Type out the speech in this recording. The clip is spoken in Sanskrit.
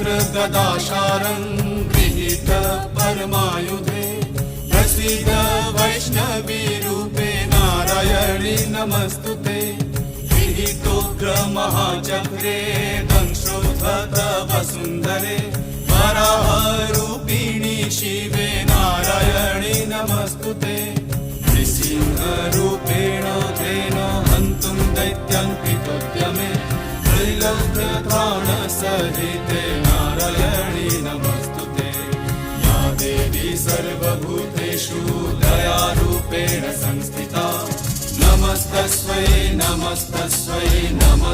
चक्रगदाशारं गृहीत परमायुधे प्रसीद वैष्णवी रूपे नारायणी नमस्तुते। गृहीतोग्रमहाचक्रे दंश्रोद्धत वसुन्धरे वराहरूपिणी शिवे नारायणी नमस्तुते। नृसिंहरूपेण तेन हन्तुं दैत्यान् कृतोद्यमे त्रैलोक्यत्राणसहिते नारायणी नमस्तुते। या देवी सर्वभूतेषु दयारूपेण संस्थिता नमस्तस्यै नमस्तस्यै नमस्तस्यै।